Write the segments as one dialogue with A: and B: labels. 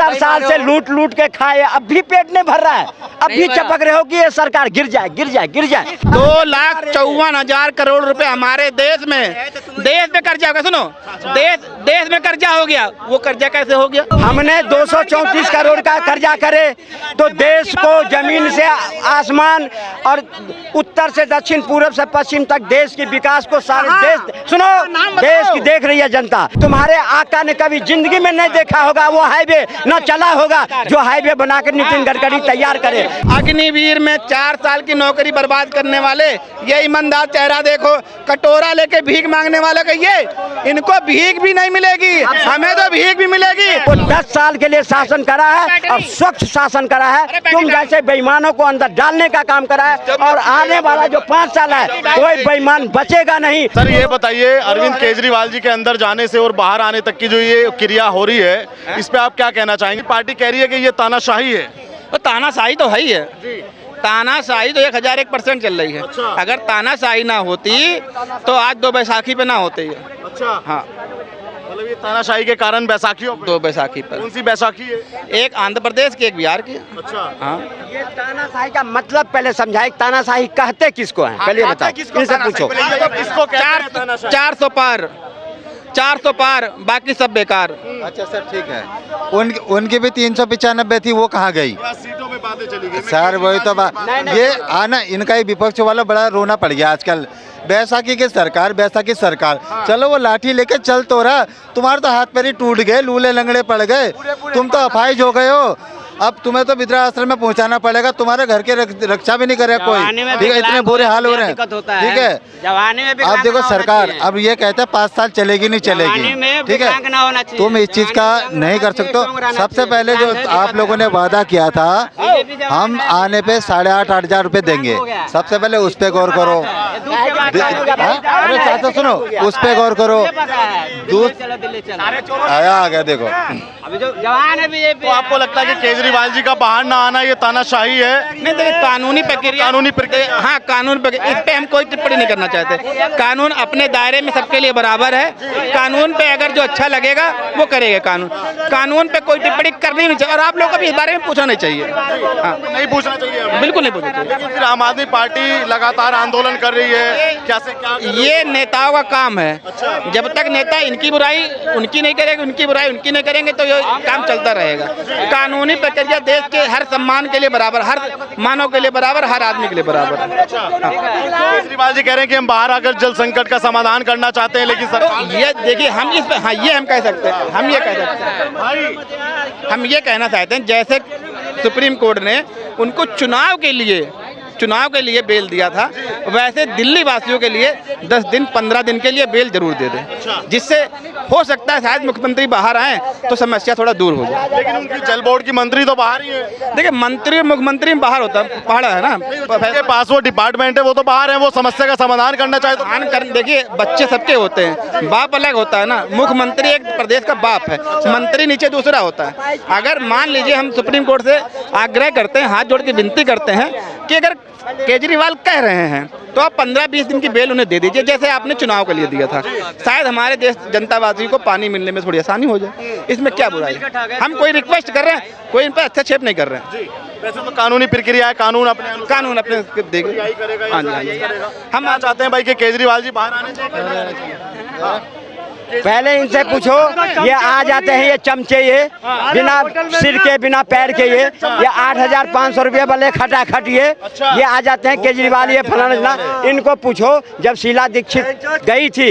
A: 70 साल से लूट लूट के खाए, अब भी पेट नहीं भर रहा है, अब भी चपक रहे हो कि ये सरकार गिर जाए गिर जाए गिर जाए।
B: 2,54,000 करोड़ रुपए हमारे देश में कर्जा हो गया। सुनो, देश में कर्जा हो गया, वो कर्जा कैसे हो गया?
A: हमने 234 करोड़ का कर्जा करे तो देश को जमीन से आसमान और उत्तर से दक्षिण, पूर्व से पश्चिम तक देश के विकास को सारे देश, सुनो, देश की देख रही है जनता। तुम्हारे आका ने कभी जिंदगी में नहीं देखा होगा वो हाईवे, न चला होगा जो हाईवे बनाकर नितिन गडकरी तैयार करे।
B: अग्निवीर में 4 साल की नौकरी बर्बाद करने वाले ये ईमानदार चेहरा देखो, कटोरा लेके भीख मांगने वाले का ये, इनको भीख भी नहीं मिलेगी, हमें तो भीख भी मिलेगी।
A: वो 10 साल के लिए शासन करा है और स्वच्छ शासन करा है, तुम जैसे बेईमानों को अंदर डालने का काम करा है, और आने वाला जो 5 साल है कोई बेईमान बचेगा नहीं।
C: सर ये बताइए, अरविंद केजरीवाल जी के अंदर जाने से और बाहर आने तक की जो ये क्रिया हो रही है, इस पे आप क्या कहना चाहेंगे? पार्टी कह रही है कि ये तानाशाही है।
B: तो तानाशाही तो है ही है, तानाशाही तो 1001% चल रही है। अगर तानाशाही ना होती तो आज 2 बैसाखी पे ना होते ये।
C: अच्छा,
B: हाँ,
C: मतलब ये तानाशाही के कारण बैसाखी हो?
B: 2 बैसाखी पर।
C: कौन सी बैसाखी है?
B: एक आंध्र प्रदेश की, एक बिहार की।
C: अच्छा,
B: हाँ,
A: ये तानाशाही का मतलब पहले समझाए, तानाशाही कहते किसको है पहले बताओ, इनसे पूछो।
C: किसको कहते हैं तानाशाही?
B: 400 पार, बाकी सब बेकार।
D: अच्छा सर, ठीक है। उनकी भी 395 थी, वो कहाँ गई?
C: सीटों में बातें चली गई
D: सर वही तो बात, ये आना इनका ही विपक्ष वाला बड़ा रोना पड़ गया आजकल। बैसाखी की सरकार, चलो वो लाठी लेके चल तो रहा, तुम्हारे तो हाथ पैर ही टूट गए, लूले लंगड़े पड़ गए, तुम तो अपाहिज हो गए हो। अब तुम्हें तो वृद्धाश्रम में पहुंचाना पड़ेगा, तुम्हारे घर के रक्षा भी नहीं करेगा कोई, ठीक है? इतने बुरे हाल हो रहे हैं, ठीक है? अब देखो सरकार अब ये कहते हैं 5 साल चलेगी नहीं चलेगी, ठीक है? तुम इस चीज का नहीं कर सकते। सबसे पहले जो आप लोगों ने वादा किया था, हम आने पे 8,500 हजार रुपए देंगे, सबसे पहले उस पे गौर करो। अरे चाचा सुनो, उस पे गौर करो। आया आ गया देखो।
C: तो आपको लगता है कि केजरीवाल जी का बाहर ना आना ये तानाशाही है?
B: नहीं, देखिए कानूनी प्रक्रिया, हाँ कानून प्रक्रिया, इस पे हम कोई टिप्पणी नहीं करना चाहते। कानून अपने दायरे में सबके लिए बराबर है, कानून पे अगर जो अच्छा लगेगा वो करेगा। कानून पे कोई टिप्पणी करनी नहीं चाहिए, और आप लोगों को भी इस बारे में पूछना नहीं चाहिए। हाँ,
C: नहीं पूछना चाहिए,
B: बिल्कुल नहीं पूछना चाहिए।
C: लेकिन फिर आम आदमी पार्टी लगातार आंदोलन कर रही है, कैसे क्या?
B: ये नेताओं का काम है। जब तक नेता इनकी बुराई उनकी नहीं करेंगे, उनकी बुराई उनकी नहीं करेंगे, तो ये काम चलता रहेगा। कानूनी प्रक्रिया देश के हर सम्मान के लिए बराबर, हर मानव के लिए बराबर, हर आदमी के लिए बराबर।
C: केजरीवाल जी कह रहे हैं कि हम बाहर आकर जल संकट का समाधान करना चाहते हैं, लेकिन सरकार
B: ये देखिए, हम इस पे, हाँ ये हम कह सकते हैं, हम ये कहना चाहते हैं, जैसे सुप्रीम कोर्ट ने उनको चुनाव के लिए बेल दिया था, वैसे दिल्ली वासियों के लिए 10 दिन 15 दिन के लिए बेल जरूर दे दें, जिससे हो सकता है शायद मुख्यमंत्री बाहर आए तो समस्या थोड़ा दूर हो जाए।
C: लेकिन उनकी जल बोर्ड की मंत्री तो बाहर ही है।
B: देखिए, मंत्री मुख्यमंत्री बाहर होता पहाड़ा है ना,
C: उनके पास वो डिपार्टमेंट है, वो तो बाहर है, वो समस्या का समाधान करना चाहे तो
B: देखिए, बच्चे सबके होते हैं, बाप अलग होता है ना। मुख्यमंत्री एक प्रदेश का बाप है, मंत्री नीचे दूसरा होता है। अगर मान लीजिए हम सुप्रीम कोर्ट से आग्रह करते हैं, हाथ जोड़ के विनती करते हैं कि अगर केजरीवाल कह रहे हैं तो आप 15-20 दिन की बेल उन्हें दे दीजिए, जैसे आपने चुनाव के लिए दिया था। शायद हमारे देश जनतावासी को पानी मिलने में थोड़ी आसानी हो जाए, इसमें क्या बुराई है? हम कोई रिक्वेस्ट कर रहे हैं, कोई इन पर हस्तक्षेप नहीं कर रहे हैं।
C: वैसे तो कानूनी प्रक्रिया है, कानून अपने
B: देगा। हाँ जी,
C: हम चाहते हैं भाई कि केजरीवाल जी बाहर आने चाहिए।
A: पहले इनसे पूछो, ये आ जाते हैं ये चमचे, ये बिना सिर के बिना पैर के, ये 8,500 रुपये वाले खटाखट ये आ जाते हैं केजरीवाल, ये फलाना। इनको पूछो, जब शीला दीक्षित गई थी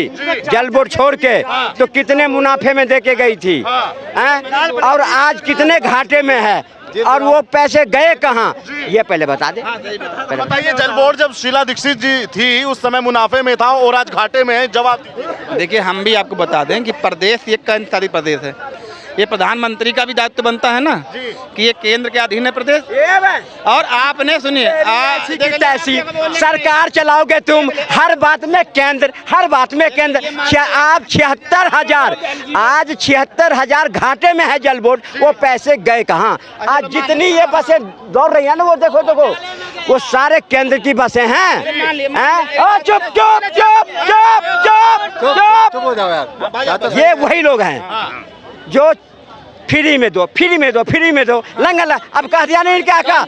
A: जल बोर्ड छोड़ के तो कितने मुनाफे में दे के गई थी, और आज कितने घाटे में है, और वो पैसे गए कहाँ, ये पहले बता दे।
C: बताइए, जल बोर्ड जब शीला दीक्षित जी थी उस समय मुनाफे में था और आज घाटे में है, जवाब
B: देखिए, हम भी आपको बता दें कि प्रदेश ये कर्मचारी प्रदेश है, ये प्रधानमंत्री का भी दायित्व बनता है ना कि ये केंद्र के अधीन है प्रदेश। और आपने सुनिए,
A: ऐसी सरकार चलाओगे तुम, हर बात में केंद्र, हर बात में केंद्र। आप 76,000, आज 76,000 घाटे में है जल बोर्ड, वो पैसे गए कहाँ? आज जितनी ये बसें दौड़ रही है ना, वो देखो वो सारे केंद्र की बसें हैं। चुप चुप चुप चुप चुप चुप, ये वही लोग हैं जो फ्री में दो, फ्री में दो, फ्री में दो, लंगर अब कह दिया नहीं क्या कहा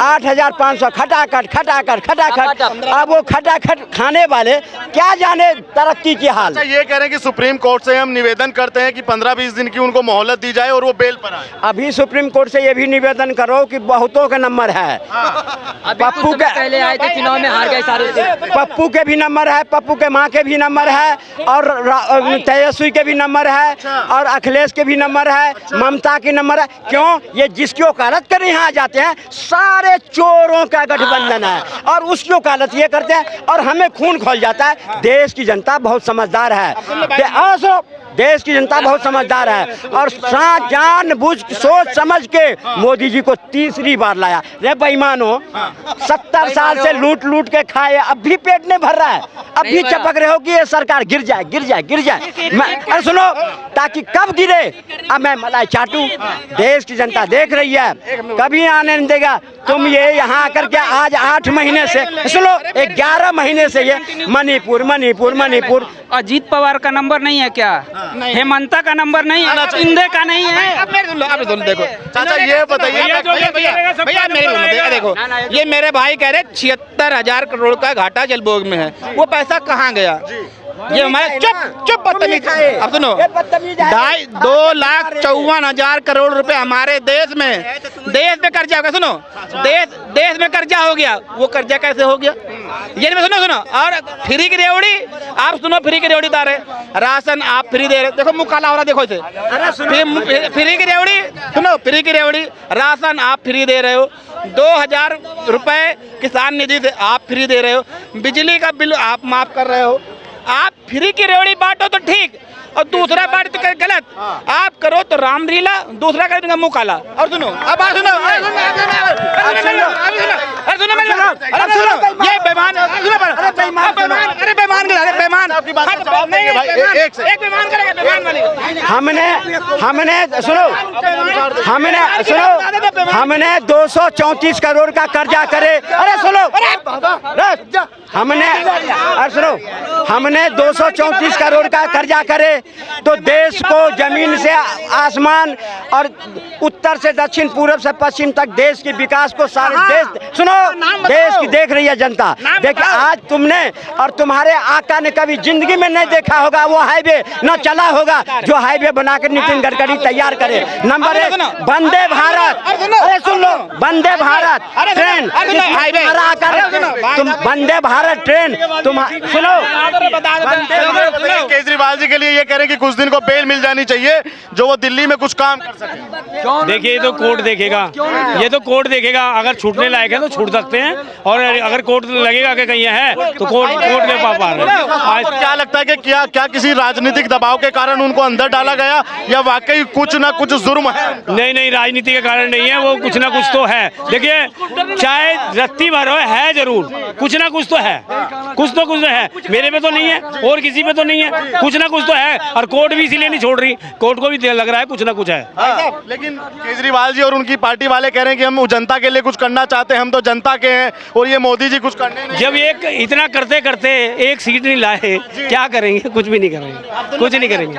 A: 8,500 खटाखट खटाखट खटाखट। अब वो खटाखट खाने वाले क्या जाने तरक्की की हाल।
C: अच्छा, ये कह रहे हैं कि सुप्रीम कोर्ट से हम निवेदन करते हैं कि 15-20 दिन की उनको मोहलत दी जाए और वो बेल पर आए।
A: अभी सुप्रीम कोर्ट से ये भी निवेदन करो कि बहुतों के नंबर है, पप्पू के
E: पहले आए थे चुनाव में हार गए सारे से।
A: पप्पू के भी नंबर है, पप्पू के माँ के भी नंबर है, और तेजस्वी के भी नंबर है, और अखिलेश के भी नंबर है, ममता की नंबर है। क्यों? ये जिसकी वकालत कर यहाँ आ जाते हैं सारे चोरों का गठबंधन है, और उसकी वकालत ये करते हैं और हमें खून खोल जाता है। देश की जनता बहुत समझदार है, देश की जनता बहुत समझदार है, और जानबूझ सोच समझ के मोदी जी को तीसरी बार लाया। रे बेईमानो, 70 साल से लूट लूट के खाए, अब भी पेट नहीं भर रहा है, अब भी चपक रहे हो कि ये सरकार गिर जाए गिर जाए गिर जाए। अरे सुनो, ताकि कब गिरे अब मैं मलाई चाटू। देश की जनता देख रही है, कभी आने नहीं देगा। तुम ये यहाँ आकर के आज 8 महीने से, सुनो 11 महीने से ये मणिपुर मणिपुर मणिपुर।
E: अजीत पवार का नंबर नहीं है क्या? हेमंता का नंबर नहीं है, इंदे का नहीं है।
B: अब मेरी सुन लो, अब सुन देखो
C: चाचा ये बताइए,
B: भैया मेरी सुनो, देखो ये मेरे भाई कह रहे 76,000 करोड़ का घाटा जलभोग में है, वो पैसा कहाँ गया? ये हमारे चुप बदतमीज। अब सुनो, 2,54,000 करोड़ रुपए हमारे देश में कर्जा हो गया। सुनो, देश में कर्जा हो गया, वो कर्जा कैसे हो गया ये नहीं। सुनो, और फ्री की रेवड़ी, आप सुनो, फ्री की रेवड़ी उतारे, राशन आप फ्री दे रहे, देखो मुँह काला हो रहा, देखो इसे। फ्री की रेवड़ी, सुनो, फ्री की रेवड़ी, राशन आप फ्री दे रहे हो, 2,000 रुपए किसान निधि से आप फ्री दे रहे हो, बिजली का बिल आप माफ कर रहे हो। आप फ्री की रेवड़ी बांटो तो ठीक, और दूसरा बांट तो गलत। आप करो तो रामलीला, दूसरा करेंगे मुँह काला। और सुनो, अब बात सुनो, ये बेमान, अरे बेमान
A: हमने 234 करोड़ का कर्जा करे। अरे सुनो, हमने 234 करोड़ का कर्जा करे तो देश को जमीन से आसमान और उत्तर से दक्षिण, पूरब से पश्चिम तक देश के विकास को सारे देश, सुनो, देश की देख रही है जनता। देखिए आज तुमने और तुम्हारे आका ने कभी जिंदगी में नहीं देखा होगा वो हाईवे, न चला होगा जो हाईवे बनाकर नितिन गडकरी तैयार करे। नंबर 1 वंदे भारत। अरे सुन लो, वंदे भारत ट्रेन, तुम वंदे भारत ट्रेन तुम सुनो।
C: केजरीवाल जी के लिए ये कह रहे हैं कि कुछ दिन को बेल मिल जानी चाहिए जो वो दिल्ली में कुछ काम कर सके।
F: देखिए ये तो कोर्ट देखेगा, ये तो कोर्ट देखेगा, अगर छूटने लायक है तो छूट सकते हैं, और अगर कोर्ट लगेगा कि कहीं है तो कोर्ट के पास।
C: क्या लगता है कि क्या किसी राजनीतिक दबाव के कारण उनको अंदर डाला गया, या वाकई कुछ ना कुछ जुर्म है?
F: नहीं, राजनीति के कारण नहीं है, वो कुछ ना कुछ तो है। देखिए चाहे रत्ती भर हो, है जरूर, कुछ ना कुछ तो है, कुछ तो है। मेरे में तो नहीं है और किसी में तो नहीं है, कुछ ना कुछ तो है, और कोर्ट भी इसीलिए नहीं छोड़ रही, कोर्ट को भी लग रहा है कुछ ना कुछ है।
C: लेकिन केजरीवाल जी और उनकी पार्टी वाले कह रहे हैं कि हम जनता के लिए कुछ करना चाहते हैं, हम तो जनता के हैं, और ये मोदी जी कुछ करने नहीं।
F: जब एक इतना करते करते एक सीट नहीं लाए, क्या करेंगे? कुछ भी नहीं करेंगे, कुछ नहीं करेंगे।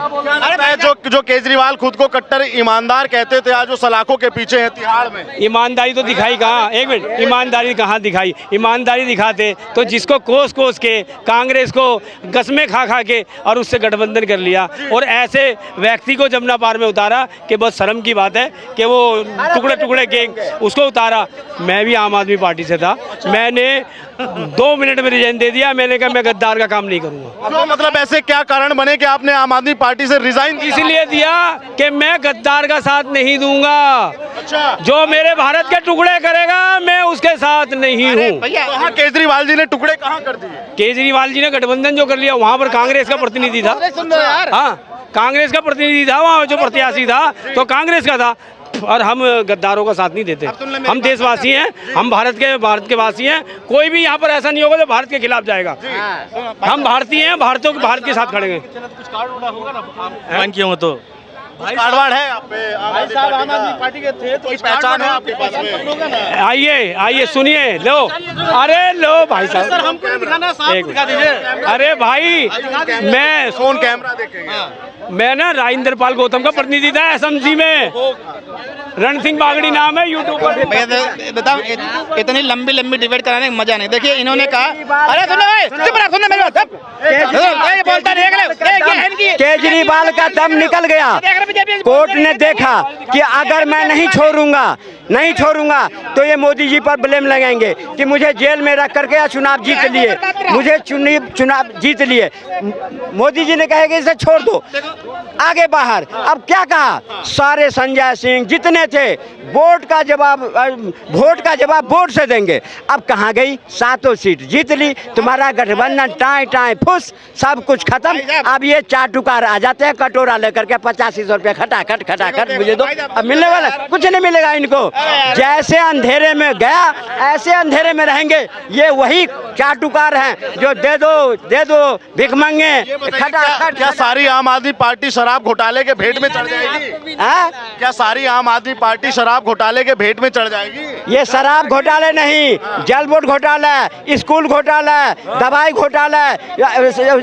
C: जो केजरीवाल खुद को कट्टर ईमानदार कहते थे, आज वो सलाखों के पीछे हैं तिहाड़ में।
F: ईमानदारी तो दिखाई कहाँ? एक मिनट, ईमानदारी कहाँ दिखाई? ईमानदारी दिखाते तो जिसको कोस के कांग्रेस को गस्मे खा के और उससे गठबंधन कर लिया, और ऐसे व्यक्ति को जमुना पार में उतारा कि बहुत शर्म की बात है कि वो टुकड़े के उसको उतारा। मैं भी आम आदमी पार्टी से था, मैंने 2 मिनट में रिजाइन दे दिया। मैंने कहा मैं गद्दार का काम नहीं करूंगा।
C: तो मतलब ऐसे क्या कारण बने कि आपने आम आदमी पार्टी से रिजाइन?
F: इसलिए दिया कि मैं गद्दार का साथ नहीं दूंगा।
C: अच्छा।
F: जो मेरे भारत के टुकड़े करेगा मैं उसके साथ नहीं हूँ।
C: तो केजरीवाल जी ने टुकड़े कहाँ कर दिए?
F: केजरीवाल जी ने गठबंधन जो कर लिया, वहाँ पर कांग्रेस का प्रतिनिधि था। हाँ, कांग्रेस का प्रतिनिधि था वहाँ, जो प्रत्याशी था तो कांग्रेस का था, और हम गद्दारों का साथ नहीं देते। हम देशवासी हैं, हम भारत के वासी हैं। कोई भी यहाँ पर ऐसा नहीं होगा जो भारत के खिलाफ जाएगा। हम भारतीय हैं, भारत के साथ खड़े हैं।
G: क्यों तो
C: कार्डवाड़ है आप पे आम आदमी पार्टी के थे तो पहचान है आपके पास में?
F: आइए आइए सुनिए लो, अरे लो भाई साहब,
C: हमको नहीं दिखाना, साफ दिखा दीजिए।
F: अरे भाई मैं
C: फोन कैमरा देखेंगे।
F: मैं ना राजेंद्र पाल गौतम का प्रतिनिधि था एसएमसी में, रण सिंह बागड़ी नाम है, यूट्यूब पर।
B: बताओ इतनी लंबी लंबी डिबेट कराने का मजा नहीं। देखिए इन्होंने कहा, अरे सुनो भाई, चुप रहो, सुनना मेरी बात, ये बोलता देख ले,
A: केजरीवाल का दम निकल गया। कोर्ट ने देखा कि अगर मैं नहीं छोड़ूंगा तो ये मोदी जी पर ब्लेम लगाएंगे कि मुझे जेल में रख करके या चुनाव जीत लिए, मुझे चुनाव जीत लिए। मोदी जी ने कहा कि इसे छोड़ दो, आगे बाहर। अब क्या कहा, सारे संजय सिंह जितने थे वोट का जवाब वोट से देंगे। अब कहाँ गई, 7 सीट जीत ली, तुम्हारा गठबंधन टाई टाई फुस, सब कुछ खत्म। अब ये चाटुकार आ जाते हैं कटोरा लेकर के 85 रुपये खटाखट मुझे दो। अब मिलने वाला कुछ नहीं मिलेगा इनको। जैसे अंधेरे में गया ऐसे अंधेरे में रहेंगे। ये वही चाटुकार हैं जो दे दो भिख मांगे खटाखट।
C: क्या सारी आम आदमी पार्टी शराब घोटाले के भेंट में चढ़ जाएगी? क्या सारी आम आदमी पार्टी शराब घोटाले के भेंट में चढ़ जाएगी?
A: ये शराब घोटाले नहीं, जल बोर्ड घोटाला, स्कूल घोटाला, दवाई घोटाला,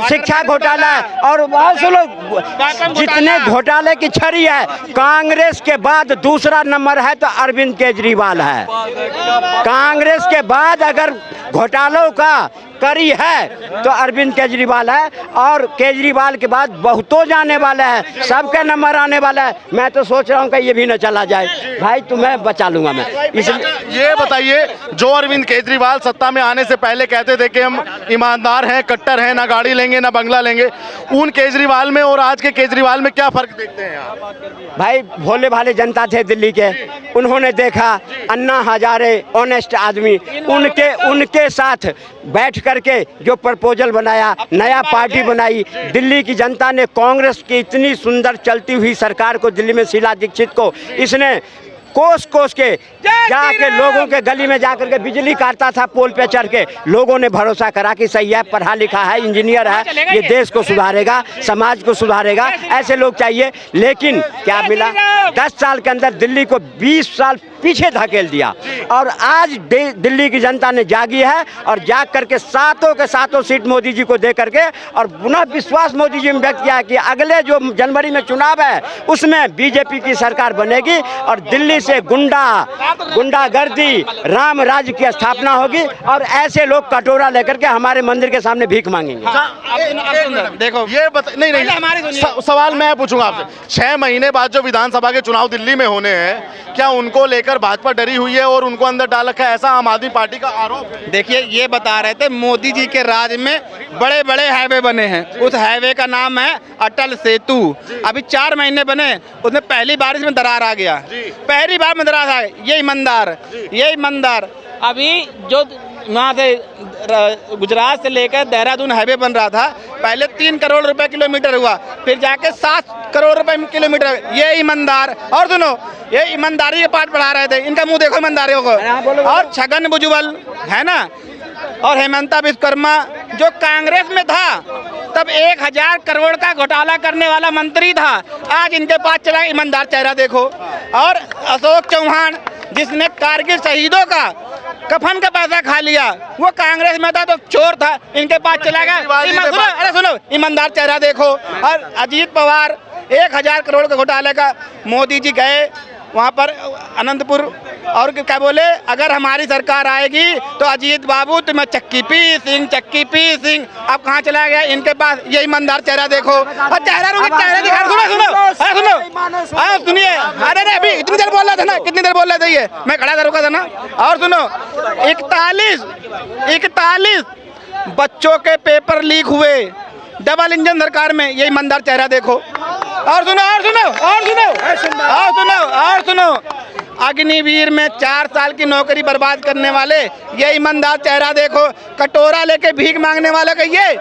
A: शिक्षा घोटाला और बहुत से लोग जितने घोटाले की छड़ी है। कांग्रेस के बाद दूसरा नंबर है तो अरविंद केजरीवाल है। कांग्रेस के बाद अगर घोटालों का करी है तो अरविंद केजरीवाल है, और केजरीवाल के बाद बहुतों जाने वाला है, सबके नंबर आने वाला है। मैं तो सोच रहा हूँ कि ये भी न चला जाए भाई, तुम्हें बचा लूंगा मैं। इसलिए
C: ये बताइए, जो अरविंद केजरीवाल सत्ता में आने से पहले कहते थे कि हम ईमानदार हैं, कट्टर हैं, ना गाड़ी लेंगे ना बंगला लेंगे, उन केजरीवाल में और आज के केजरीवाल में क्या फर्क देखते हैं आप?
A: भाई भोले भाले जनता थे दिल्ली के, उन्होंने देखा अन्ना हजारे ऑनेस्ट आदमी, उनके साथ बैठ करके जो प्रपोजल बनाया, नया पार्टी बनाई। दिल्ली की जनता ने कांग्रेस की इतनी सुंदर चलती हुई सरकार को, दिल्ली में शीला दीक्षित को इसने कोस के जाके लोगों के गली में जाकर के बिजली काटता था पोल पे चढ़ के। लोगों ने भरोसा करा कि सही है, पढ़ा लिखा है, इंजीनियर है, ये देश को सुधारेगा, समाज को सुधारेगा, ऐसे लोग चाहिए। लेकिन क्या मिला, 10 साल के अंदर दिल्ली को 20 साल पीछे धकेल दिया। और आज दिल्ली की जनता ने जागी है और जाग करके सातों के सातों सीट मोदी जी को दे करके और पुनः विश्वास मोदी जी में व्यक्त किया कि अगले जो जनवरी में चुनाव है उसमें बीजेपी की सरकार बनेगी और दिल्ली से गुंडागर्दी राम राज्य की स्थापना होगी और ऐसे लोग कटोरा लेकर के हमारे मंदिर के सामने भीख मांगेंगे।
B: देखो
C: ये नहीं, सवाल मैं पूछूंगा आपसे, 6 महीने बाद जो विधानसभा के चुनाव दिल्ली में होने हैं, क्या उनको लेकर भाजपा डरी हुई है और उनको अंदर डाल रखा है, ऐसा आम आदमी पार्टी का आरोप है?
B: देखिए ये बता रहे थे मोदी जी के राज में बड़े बड़े हाईवे बने हैं, उस हाईवे का नाम है अटल सेतु। अभी 4 महीने बने, उसमें पहली बारिश में दरार आ गया, पहली बार में दरार आ गई। ये ईमानदार अभी जो वहाँ से गुजरात से लेकर देहरादून हाईवे बन रहा था, पहले 3 करोड़ रुपए किलोमीटर हुआ, फिर जाके 7 करोड़ रुपए किलोमीटर। ये ईमानदार, और सुनो, ये ईमानदारी के पाठ पढ़ा रहे थे, इनका मुंह देखो ईमानदारियों को। और छगन भुजबल है ना, और हेमंता विश्वकर्मा जो कांग्रेस में था तब 1000 करोड़ का घोटाला करने वाला मंत्री था, आज इनके पास चला, ईमानदार चेहरा देखो। और अशोक चौहान जिसने कारगिल शहीदों का कफन का पैसा खा लिया, वो कांग्रेस में था तो चोर था, इनके पास चला गया। अरे सुनो, ईमानदार चेहरा देखो। और अजीत पवार 1000 करोड़ के घोटाले का, मोदी जी गए वहाँ पर अनंतपुर और क्या बोले, अगर हमारी सरकार आएगी तो अजीत बाबू तुम्हें चक्की पी सिंह। अब कहाँ चला गया, इनके पास। ये ईमानदार चेहरा देखो, और चेहरा दिखा। सुनो, सुनिए, अरे अभी इतनी देर बोल रहा था ना, कितनी देर बोल रहे थे, ये मैं खड़ा कर रुका था ना। और सुनो, 41 बच्चों के पेपर लीक हुए डबल इंजन सरकार में, ये ईमानदार चेहरा देखो। और सुनो, अग्निवीर में 4 साल की नौकरी बर्बाद करने वाले, ये ईमानदार चेहरा देखो। कटोरा लेके भीख मांगने वाले का ये,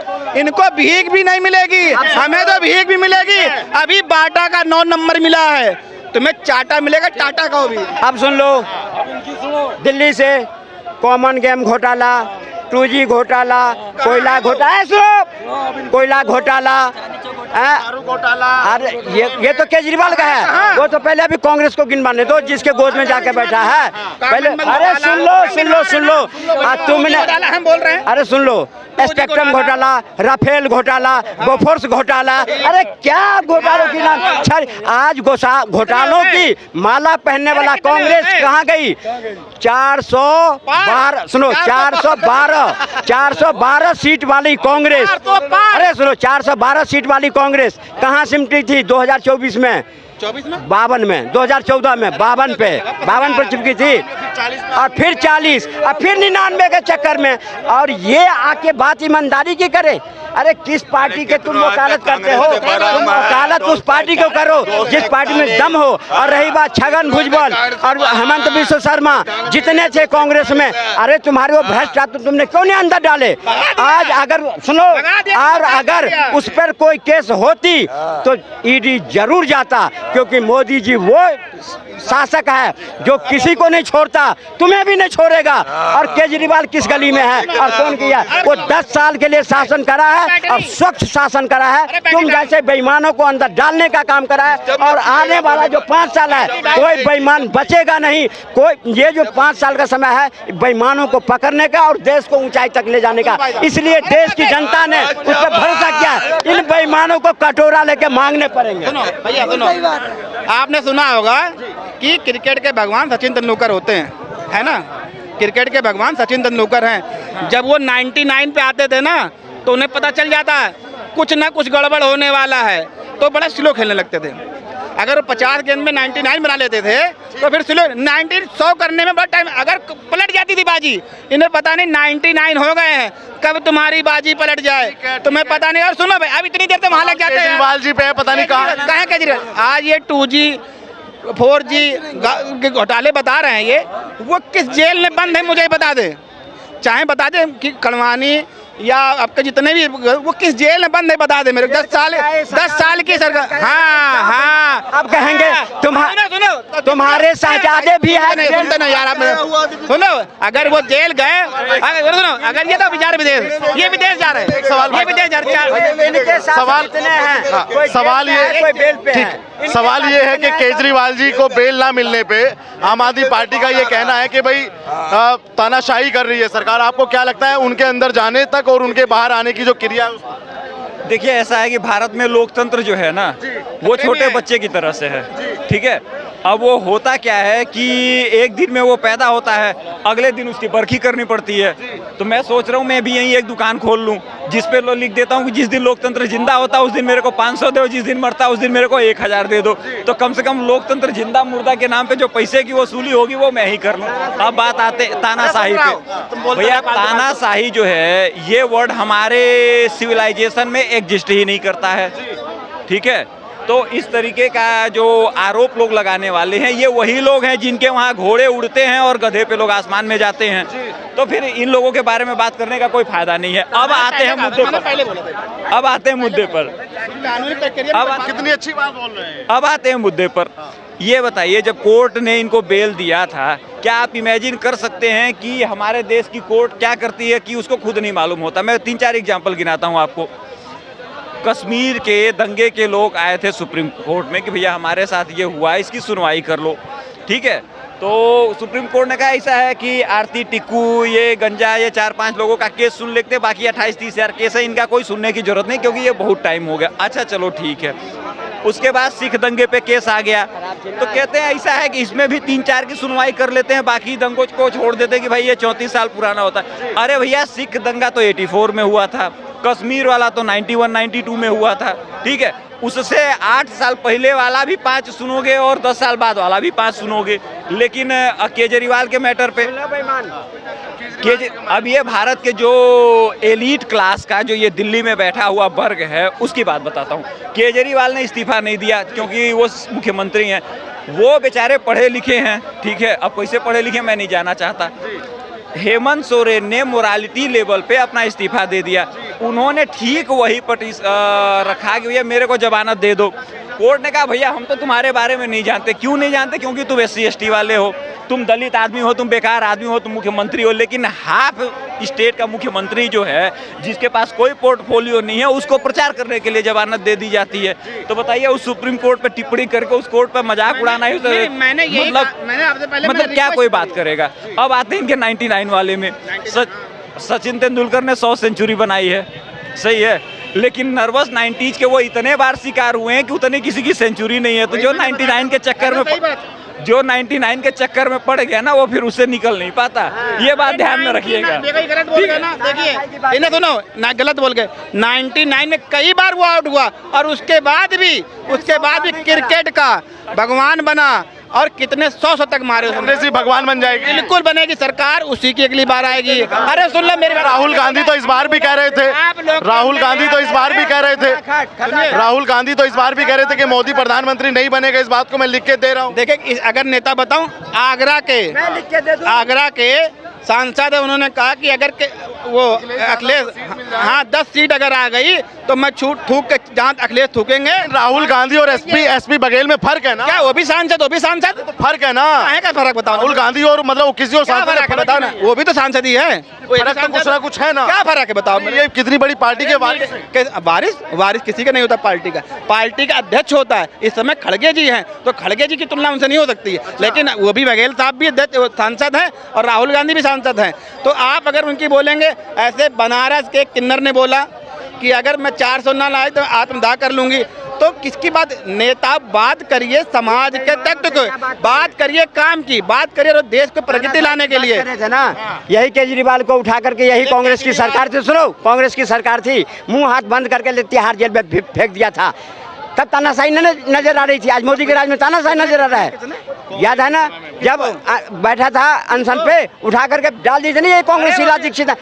B: इनको भीख भी नहीं मिलेगी, हमें तो भीख भी मिलेगी। अभी बाटा का 9 नंबर मिला है, तुम्हें चाटा मिलेगा, टाटा का भी।
A: अब सुन लो, दिल्ली से कॉमन गेम घोटाला, 2G घोटाला, कोयला घोटाला,
C: घोटाला।
A: अरे ये तो केजरीवाल का है, वो तो पहले अभी कांग्रेस को गिनवाने दो जिसके गोद में जाके बैठा है पहले। अरे सुन लो तुमने,
B: हम बोल रहे हैं,
A: अरे सुन लो, स्पेक्ट्रम घोटाला, राफेल घोटाला, बोफोर्स घोटाला, अरे क्या घोटालों की नाम। आज घोटालों की माला पहनने वाला कांग्रेस कहाँ गई? 412 सुनो 412 सीट वाली कांग्रेस, अरे सुनो 412 सीट वाली कांग्रेस कहाँ सिमटी थी 2024 में? 52 में, 2014 में 52 पर चिपकी थी, और फिर 40 और फिर 99 के चक्कर में। और ये आके बात ईमानदारी की करे। अरे किस पार्टी के तुम वकालत करते हो? तुम वकालत उस पार्टी को करो जिस पार्टी में दम हो। और रही बात छगन भुजबल और हेमंत बिश्व शर्मा जितने थे कांग्रेस में, अरे तुम्हारे वो भ्रष्टाचार तो तुमने क्यों नहीं अंदर डाले? आज अगर सुनो, और अगर उस पर कोई केस होती तो ईडी जरूर जाता, क्योंकि मोदी जी वो शासक है जो किसी को नहीं छोड़ता, तुम्हें भी नहीं छोड़ेगा। और केजरीवाल किस गली में है और कौन किया? वो 10 साल के लिए शासन करा है और स्वच्छ शासन करा है। तुम जैसे बेईमानों को अंदर डालने का काम करा है। और आने वाला जो 5 साल है कोई बेईमान बचेगा नहीं। कोई ये जो 5 साल का समय है बेईमानों को पकड़ने का और देश को ऊंचाई तक ले जाने का, इसलिए देश की जनता ने उस पर भरोसा किया। इन बेईमानों को कटोरा लेके मांगने पड़ेंगे।
B: सुनो भैया सुनो, आपने सुना होगा कि क्रिकेट के भगवान सचिन तेंदुलकर होते हैं, है ना? क्रिकेट के भगवान सचिन तेंदुलकर हैं। जब वो 99 पे आते थे ना तो उन्हें पता चल जाता है कुछ ना कुछ गड़बड़ होने वाला है, तो बड़ा स्लो खेलने लगते थे। अगर वो 50 गेंद में 99 बना लेते थे तो फिर स्लो 100 करने में बड़ा टाइम, अगर पलट जाती थी बाजी, इन्हें पता नहीं 99 हो गए हैं, कब तुम्हारी बाजी पलट जाए तुम्हें पता नहीं। और सुनो भाई, अब इतनी देर तो वहां लग जाते हैं
C: केजरीवाल जी पे पता नहीं कहाँ
B: केजरीवाल। आज ये 2G 4G घोटाले बता रहे हैं, ये वो किस जेल में बंद है मुझे बता दे, चाहे बता दे कि कड़वानी या आपके जितने भी, वो किस जेल में बंद है बता दे मेरे को। 10 साल की सरकार। हाँ
A: अब कहेंगे तुम्हारे शहजादे भी हैं।
B: सुनते ना यार, आप सुनो, अगर वो जेल गए, अगर सुनो, अगर ये तो विचार विदेश, ये विदेश जा रहे हैं, ये विदेश जा रहे हैं।
C: सवाल ये है कि केजरीवाल जी को बेल ना मिलने पे आम आदमी पार्टी का ये कहना है कि भाई तानाशाही कर रही है सरकार। आपको क्या लगता है उनके अंदर जाने तक और उनके बाहर आने की जो क्रिया है?
G: देखिए, ऐसा है कि भारत में लोकतंत्र जो है ना वो छोटे बच्चे की तरह से है, ठीक है। अब वो होता क्या है कि एक दिन में वो पैदा होता है, अगले दिन उसकी बरखी करनी पड़ती है। तो मैं सोच रहा हूँ मैं भी यहीं एक दुकान खोल लूँ जिस पे लिख देता हूँ कि जिस दिन लोकतंत्र जिंदा होता है उस दिन मेरे को 500 दो, जिस दिन मरता है उस दिन मेरे को 1000 दे दो। तो कम से कम लोकतंत्र जिंदा मुर्दा के नाम पे जो पैसे की वसूली होगी वो मैं ही कर लूँ। अब बात आते तानाशाही पे। भैया, तानाशाही जो है ये वर्ड हमारे सिविलाइजेशन में एग्जिस्ट ही नहीं करता है, ठीक है। तो इस तरीके का जो आरोप लोग लगाने वाले हैं ये वही लोग हैं जिनके वहाँ घोड़े उड़ते हैं और गधे पे लोग आसमान में जाते हैं। तो फिर इन लोगों के बारे में बात करने का कोई फायदा नहीं है। अब आते हैं मुद्दे पर, अब आते हैं मुद्दे पर,
C: कितनी अच्छी बात बोल रहे हैं।
G: अब आते हैं मुद्दे पर। ये बताइए, जब कोर्ट ने इनको बेल दिया था, क्या आप इमेजिन कर सकते हैं कि हमारे देश की कोर्ट क्या करती है कि उसको खुद नहीं मालूम होता। मैं 3-4 एग्जाम्पल गिनाता हूँ आपको। कश्मीर के दंगे के लोग आए थे सुप्रीम कोर्ट में कि भैया हमारे साथ ये हुआ, इसकी सुनवाई कर लो, ठीक है। तो सुप्रीम कोर्ट ने कहा ऐसा है कि आरती टिक्कू, ये गंजा, ये 4-5 लोगों का केस सुन लेते, बाकी 28-30 हज़ार केस है, इनका कोई सुनने की जरूरत नहीं क्योंकि ये बहुत टाइम हो गया। अच्छा चलो ठीक है। उसके बाद सिख दंगे पे केस आ गया तो कहते हैं ऐसा है कि इसमें भी 3-4 की सुनवाई कर लेते हैं, बाकी दंगों को छोड़ देते हैं कि भाई ये 34 साल पुराना होता है। अरे भैया, सिख दंगा तो 84 में हुआ था, कश्मीर वाला तो 91-92 में हुआ था, ठीक है। उससे 8 साल पहले वाला भी 5 सुनोगे और 10 साल बाद वाला भी 5 सुनोगे। लेकिन केजरीवाल के मैटर पे अब ये भारत के जो एलीट क्लास का जो ये दिल्ली में बैठा हुआ वर्ग है उसकी बात बताता हूँ। केजरीवाल ने इस्तीफा नहीं दिया क्योंकि वो मुख्यमंत्री हैं, वो बेचारे पढ़े लिखे हैं, ठीक है। अब कैसे पढ़े लिखे मैं नहीं जाना चाहता। हेमंत सोरेन ने मोरालिटी लेवल पे अपना इस्तीफा दे दिया। उन्होंने ठीक वही रखा कि भैया मेरे को जमानत दे दो। कोर्ट ने कहा भैया हम तो तुम्हारे बारे में नहीं जानते। क्यों नहीं जानते? क्योंकि तुम SC ST वाले हो, तुम दलित आदमी हो, तुम बेकार आदमी हो, तुम मुख्यमंत्री हो। लेकिन हाफ स्टेट का मुख्यमंत्री जो है, जिसके पास कोई पोर्टफोलियो नहीं है, उसको प्रचार करने के लिए जमानत दे दी जाती है। तो बताइए, उस सुप्रीम कोर्ट पे टिप्पणी करके उस कोर्ट पे मजाक उड़ाना है, मतलब क्या कोई बात करेगा। अब आते हैं इनके 99 वाले में। सचिन तेंदुलकर ने 100 सेंचुरी बनाई है, सही है, लेकिन नर्वस 90s के वो इतने बार शिकार हुए हैं कि उतने किसी की सेंचुरी नहीं है। तो जो 99 के चक्कर में पड़ गया ना, वो फिर उससे निकल नहीं पाता। ये बात ध्यान में रखिएगा।
B: गलत बोल गए ना, देखिए इन्हें सुनो ना, गलत बोल गए। 99 में कई बार वो आउट हुआ और उसके बाद भी क्रिकेट का भगवान बना और कितने 100 शतक मारे उसने।
C: भगवान बन जाएगी,
B: बिल्कुल बनेगी सरकार, उसी की अगली बार आएगी। अरे सुन लो मेरी बात।
C: राहुल गांधी तो इस बार भी कह रहे थे राहुल गांधी तो इस बार भी कह रहे थे कि मोदी प्रधानमंत्री नहीं बनेगा। इस बात को मैं लिख के दे रहा हूँ।
B: देखिए, अगर नेता बताऊं, आगरा के सांसद है, उन्होंने कहा कि अगर वो अखिलेश 10 सीट अगर आ गई तो मैं थूक के जहाँ अखिलेश थूकेंगे।
C: राहुल गांधी और एसपी बघेल में फर्क है ना?
B: क्या वो भी सांसद तो
C: फर्क है ना?
B: क्या फर्क बताओ?
C: राहुल गांधी और मतलब किसी और सांसद
B: फर्क है बताओ ना, वो भी तो सांसद ही है।
C: कुछ ना कुछ है ना?
B: क्या फर्क है बताओ?
C: ये कितनी बड़ी पार्टी के
B: वारिस किसी का नहीं होता। पार्टी का अध्यक्ष होता है। इस समय खड़गे जी हैं, तो खड़गे जी की तुलना उनसे नहीं हो सकती है। लेकिन वो भी बघेल साहब भी सांसद हैं और राहुल गांधी भी सांसद हैं। तो आप अगर उनकी बोलेंगे, ऐसे बनारस के किन्नर ने बोला कि अगर मैं 400 ना लाए तो आत्मदाह कर लूंगी। तो किसकी बात? नेता बात करिए समाज के तत्व को, बात करिए काम की, बात करिए और देश को प्रगति लाने के लिए
A: थे ना। यही केजरीवाल को उठा करके यही कांग्रेस की सरकार थी। सुनो, कांग्रेस की सरकार थी, मुंह हाथ बंद करके तिहाड़ जेल में फेंक दिया था। तब तानाशाही नजर आ रही थी। आज मोदी के राज में तानाशाही नजर आ रहा है। याद है ना, जब बैठा था अनशन पे, उठा करके डाल दीजिए नहीं, ये कांग्रेस शीला दीक्षित है।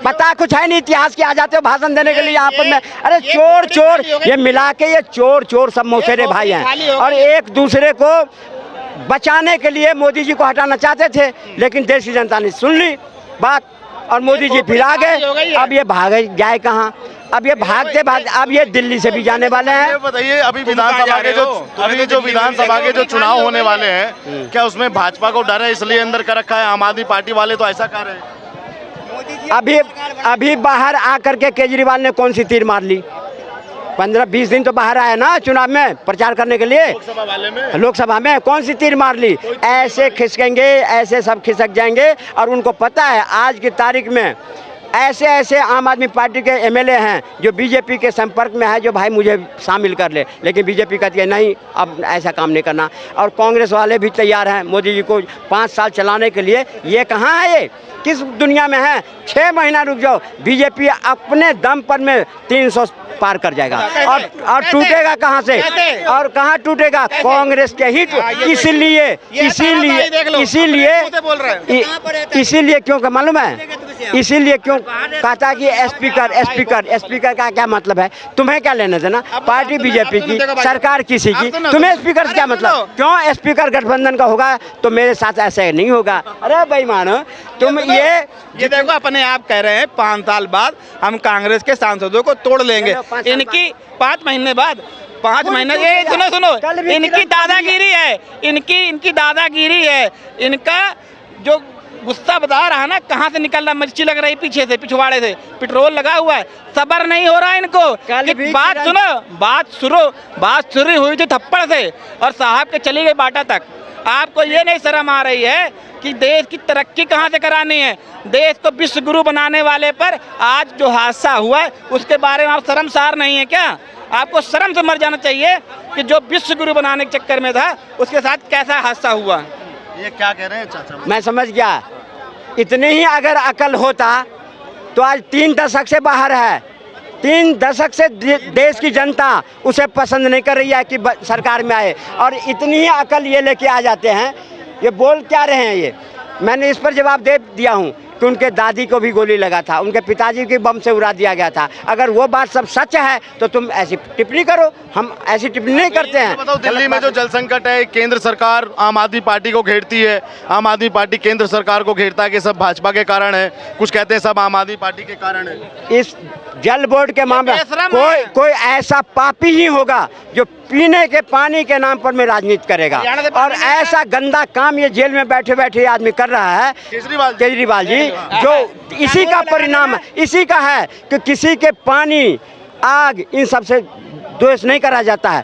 A: पता कुछ है नहीं, इतिहास के आ जाते हो भाषण देने के लिए यहाँ पर। में अरे चोर ये मिला के ये चोर सब मौसेरे भाई हैं और एक दूसरे को बचाने के लिए मोदी जी को हटाना चाहते थे, लेकिन देश की जनता ने सुन ली बात और मोदी जी फिर आ गए। अब ये भाग जाए कहाँ? अब ये भागते अब ये दिल्ली से भी जाने वाले हैं।
C: बताइए, अभी विधानसभा के जो चुनाव होने वाले हैं, क्या उसमें भाजपा को डर है इसलिए अंदर कर रखा है? आम आदमी पार्टी वाले तो ऐसा कर रहे हैं।
A: अभी बाहर आकर के केजरीवाल ने कौन सी तीर मार ली? 15-20 दिन तो बाहर आया ना चुनाव में प्रचार करने के लिए। लोकसभा में कौन सी तीर मार ली? ऐसे खिसकेंगे, ऐसे सब खिसक जाएंगे। और उनको पता है आज की तारीख में ऐसे आम आदमी पार्टी के एमएलए हैं जो बीजेपी के संपर्क में है, जो भाई मुझे शामिल कर ले, लेकिन बीजेपी कहती है नहीं, अब ऐसा काम नहीं करना। और कांग्रेस वाले भी तैयार हैं मोदी जी को 5 साल चलाने के लिए। ये कहाँ है? ये किस दुनिया में है? 6 महीना रुक जाओ, बीजेपी अपने दम पर में 300 पार कर जाएगा। और टूटेगा कहाँ से? और कहाँ टूटेगा? कांग्रेस के ही। इसीलिए क्यों मालूम है? इसीलिए क्यों कहता कि स्पीकर का क्या मतलब है? तुम्हें क्या लेना देना? पार्टी बीजेपी की, सरकार किसी की, तुम्हें स्पीकर से क्या मतलब? क्यों स्पीकर गठबंधन का होगा तो मेरे साथ ऐसे नहीं होगा? अरे बेईमान, तुम ये
B: देखो, अपने आप कह रहे हैं 5 साल बाद हम कांग्रेस के सांसदों को तोड़ लेंगे। इनकी 5 महीने बाद 5 महीने सुनो इनकी दादागिरी है, इनकी दादागिरी है। इनका जो गुस्सा बता रहा है ना, कहाँ से निकल रहा? मिर्ची लग रही पीछे से, पिछवाड़े से पेट्रोल लगा हुआ है। सबर नहीं हो रहा इनको। बात शुरू हुई थी थप्पड़ से और साहब के चली गई बाटा तक। आपको ये नहीं शर्म आ रही है कि देश की तरक्की कहाँ से करानी है? देश को विश्व गुरु बनाने वाले पर आज जो हादसा हुआ है उसके बारे में आप शर्मसार नहीं है क्या? आपको शर्म से मर जाना चाहिए कि जो विश्व गुरु बनाने के चक्कर में था उसके साथ कैसा हादसा हुआ।
C: ये क्या कह रहे हैं चाचा?
A: मैं समझ गया। इतनी ही अगर अकल होता तो आज 3 दशक से बाहर है। 3 दशक से देश की जनता उसे पसंद नहीं कर रही है कि सरकार में आए, और इतनी ही अकल ये लेके आ जाते हैं। ये बोल क्या रहे हैं? ये मैंने इस पर जवाब दे दिया हूँ कि उनके दादी को भी गोली लगा था, उनके पिताजी की बम से उड़ा दिया गया था। अगर वो बात सब सच है तो तुम ऐसी टिप्पणी करो, हम ऐसी टिप्पणी नहीं करते हैं।
C: बताओ, दिल्ली में जो जल संकट है, केंद्र सरकार आम आदमी पार्टी को घेरती है, आम आदमी पार्टी केंद्र सरकार को घेरता है कि सब भाजपा के कारण है, कुछ कहते हैं सब आम आदमी पार्टी के कारण है।
A: इस जल बोर्ड के मामले कोई ऐसा पापी ही होगा जो पीने के पानी के नाम पर में राजनीति करेगा। और ऐसा गंदा काम ये जेल में बैठे बैठे आदमी कर रहा है केजरीवाल जी, जो इसी का परिणाम है, इसी का है कि किसी के पानी आग इन सबसे द्वेष नहीं करा जाता है।